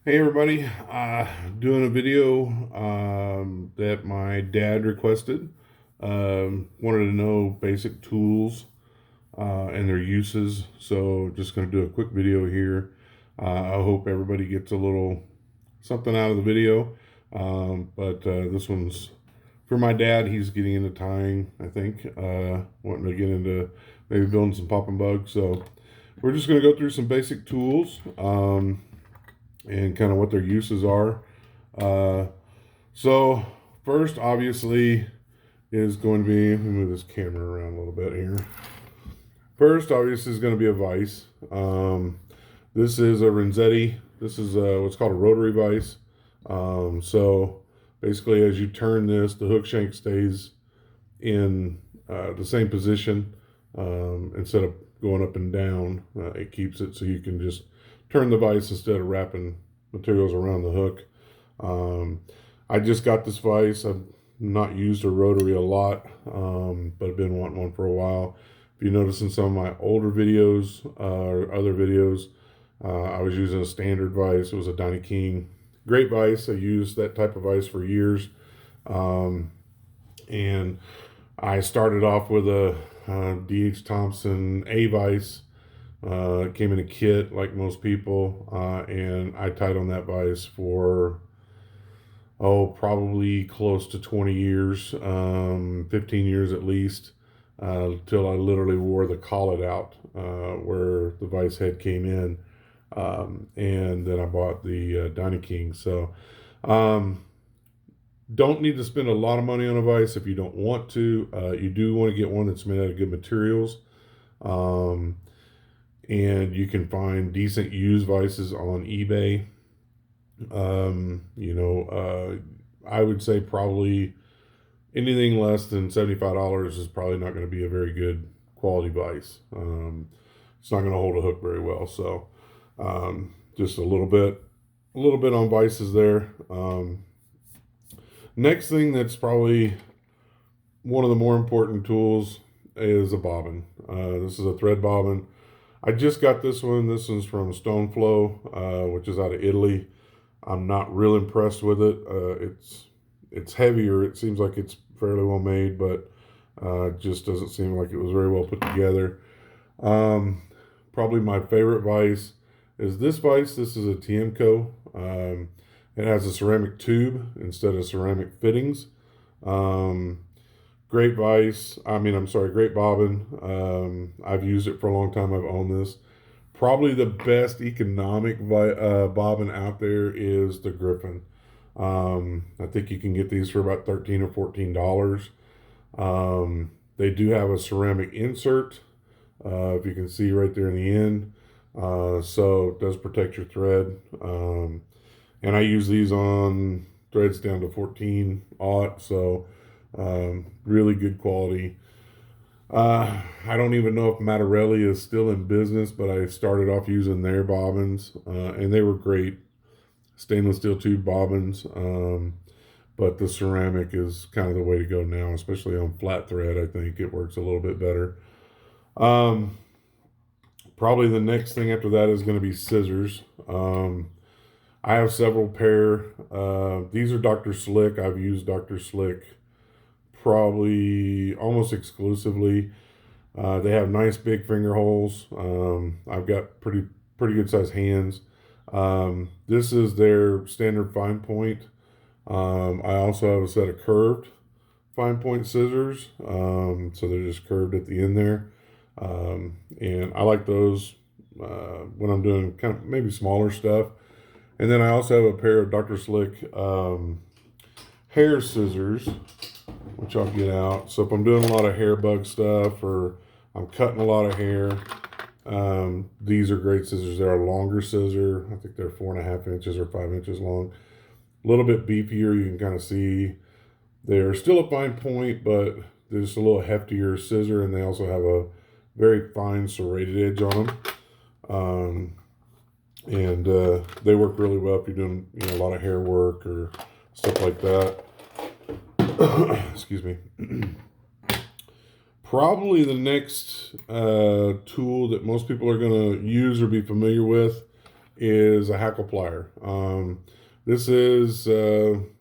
Hey everybody, doing a video that my dad requested. Wanted to know basic tools and their uses, so just going to do a quick video here. I hope everybody gets a little something out of the video, but this one's for my dad. He's getting into tying, I think, wanting to get into maybe building some popping bugs. So we're just going to go through some basic tools. And kind of what their uses are. Uh, so first, obviously, is going to be, let me move this camera around a little bit here. First, obviously, is going to be a vise. This is a Renzetti. This is what's called a rotary vise. So basically, as you turn this, the hook shank stays in the same position instead of going up and down. It keeps it so you can just turn the vise instead of wrapping materials around the hook. I just got this vise. I've not used a rotary a lot, but I've been wanting one for a while. If you notice in some of my older videos or other videos, I was using a standard vise. It was a Dynaking. Great vise. I used that type of vise for years. And I started off with a D.H. Thompson A vise. It came in a kit like most people, and I tied on that vise for probably close to 20 years, 15 years at least, till I literally wore the collet out where the vise head came in, and then I bought the Dynaking. So don't need to spend a lot of money on a vise if you don't want to. You do want to get one that's made out of good materials. Um, and you can find decent used vices on eBay. I would say probably anything less than $75 is probably not going to be a very good quality vise. It's not going to hold a hook very well. So just a little bit on vices there. Next thing that's probably one of the more important tools is a bobbin. This is a thread bobbin. I just got this one. This one's from Stoneflow, which is out of Italy. I'm not real impressed with it. It's heavier. It seems like it's fairly well made, but it just doesn't seem like it was very well put together. Probably my favorite vise is this vise. This is a Tiemco. It has a ceramic tube instead of ceramic fittings. Great vise. I'm sorry, great bobbin. I've used it for a long time. I've owned this. Probably the best economic bobbin out there is the Griffin. I think you can get these for about $13 or $14. They do have a ceramic insert, if you can see right there in the end. So it does protect your thread. And I use these on threads down to 14/aught. So really good quality. I don't even know if Mattarelli is still in business, but I started off using their bobbins, and they were great stainless steel tube bobbins. But the ceramic is kind of the way to go now, especially on flat thread. I think it works a little bit better. Um, Probably the next thing after that is going to be scissors. I have several pair. These are Dr. Slick. I've used Dr. Slick probably almost exclusively. They have nice big finger holes. I've got pretty good sized hands. This is their standard fine point. I also have a set of curved fine point scissors. So they're just curved at the end there. And I like those when I'm doing kind of maybe smaller stuff. And then I also have a pair of Dr. Slick hair scissors, which I'll get out. So if I'm doing a lot of hair bug stuff or I'm cutting a lot of hair, these are great scissors. They're a longer scissor. I think they're 4.5 inches or 5 inches long. A little bit beefier. You can kind of see they're still a fine point, but they're just a little heftier scissor, and they also have a very fine serrated edge on them. And they work really well if you're doing a lot of hair work or stuff like that. Excuse me. Probably the next tool that most people are going to use or be familiar with is a hackle plier. This is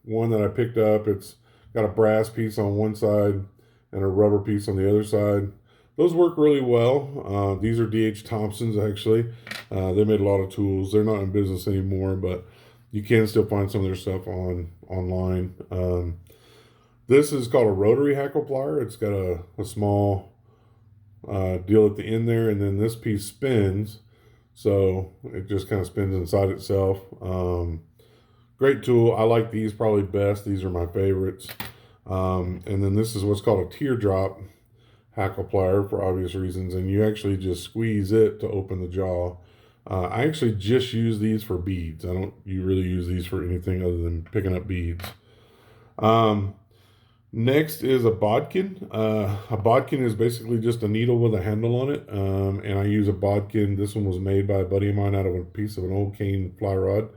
one that I picked up. It's got a brass piece on one side and a rubber piece on the other side. Those work really well. These are D.H. Thompson's, actually. They made a lot of tools. They're not in business anymore, but you can still find some of their stuff online. This is called a rotary hackle plier. It's got a small deal at the end there, and then this piece spins, so it just kind of spins inside itself. Great tool. I like these probably best. These are my favorites. And then this is what's called a teardrop hackle plier for obvious reasons, and you actually just squeeze it to open the jaw. I actually just use these for beads. I don't really use these for anything other than picking up beads. Next is a bodkin. A bodkin is basically just a needle with a handle on it, and I use a bodkin. This one was made by a buddy of mine out of a piece of an old cane fly rod.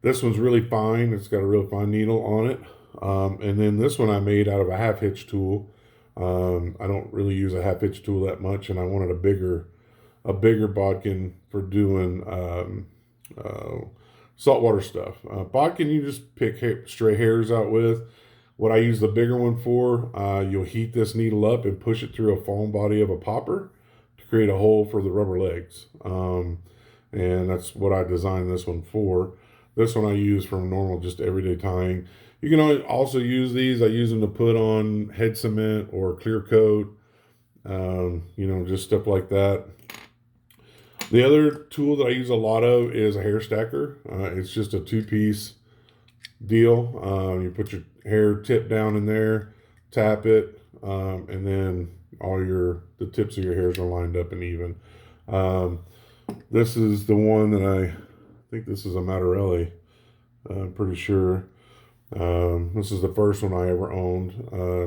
This one's really fine. It's got a real fine needle on it. And then this one I made out of a half hitch tool. I don't really use a half hitch tool that much, and I wanted a bigger bodkin for doing saltwater stuff. Bodkin you just pick stray hairs out with. What I use the bigger one for, you'll heat this needle up and push it through a foam body of a popper to create a hole for the rubber legs. And that's what I designed this one for. This one I use for normal, just everyday tying. You can also use these. I use them to put on head cement or clear coat, just stuff like that. The other tool that I use a lot of is a hair stacker. It's just a two-piece deal. You put your hair tip down in there, tap it, and then the tips of your hairs are lined up and even. This is the one that I think this is a Matarelli. I'm pretty sure. This is the first one I ever owned.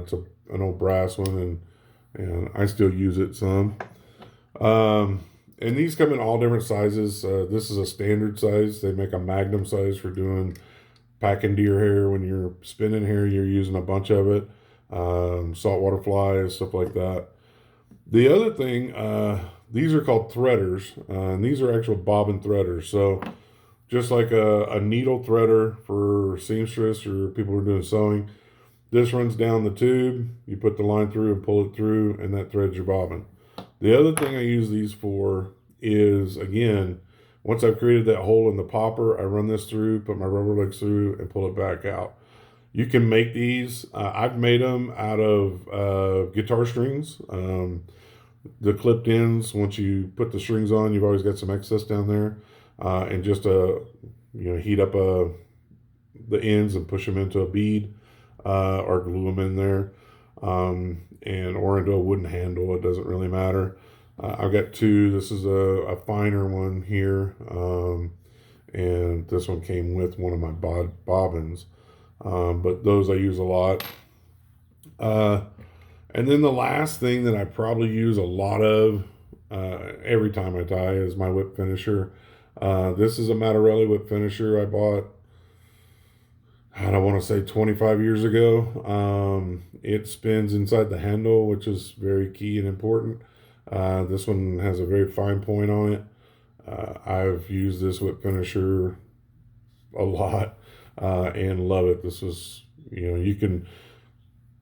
It's an old brass one, and I still use it some. And these come in all different sizes. This is a standard size. They make a magnum size for doing packing deer hair. When you're spinning hair, you're using a bunch of it. Saltwater flies, stuff like that. The other thing, these are called threaders, and these are actual bobbin threaders. So just like a needle threader for seamstress or people who are doing sewing, this runs down the tube. You put the line through and pull it through, and that threads your bobbin. The other thing I use these for is, again, once I've created that hole in the popper, I run this through, put my rubber legs through, and pull it back out. You can make these. I've made them out of guitar strings. The clipped ends, once you put the strings on, you've always got some excess down there. And just heat up the ends and push them into a bead or glue them in there. Or into a wooden handle. It doesn't really matter. I've got two. This is a finer one here, and this one came with one of my bobbins. But those I use a lot. And then the last thing that I probably use a lot of every time I tie is my whip finisher. This is a Matarelli whip finisher I bought, I don't want to say 25 years ago. It spins inside the handle, which is very key and important. This one has a very fine point on it. I've used this whip finisher a lot and love it. This was, you can,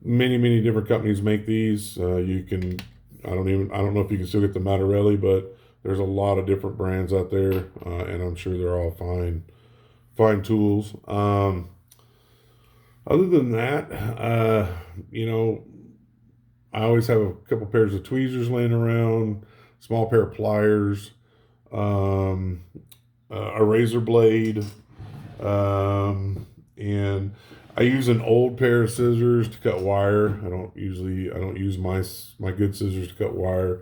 many different companies make these. You can, I don't know if you can still get the Matarelli, but there's a lot of different brands out there, and I'm sure they're all fine tools. Other than that, I always have a couple pairs of tweezers laying around, small pair of pliers, a razor blade, and I use an old pair of scissors to cut wire. I don't use my good scissors to cut wire.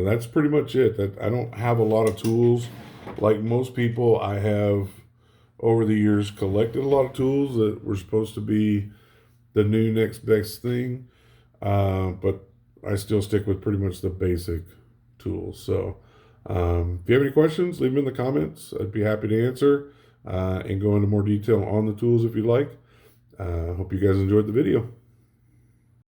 That's pretty much it. I don't have a lot of tools. Like most people, I have over the years collected a lot of tools that were supposed to be the new next best thing. But I still stick with pretty much the basic tools. So if you have any questions, leave them in the comments. I'd be happy to answer and go into more detail on the tools if you'd like. Hope you guys enjoyed the video.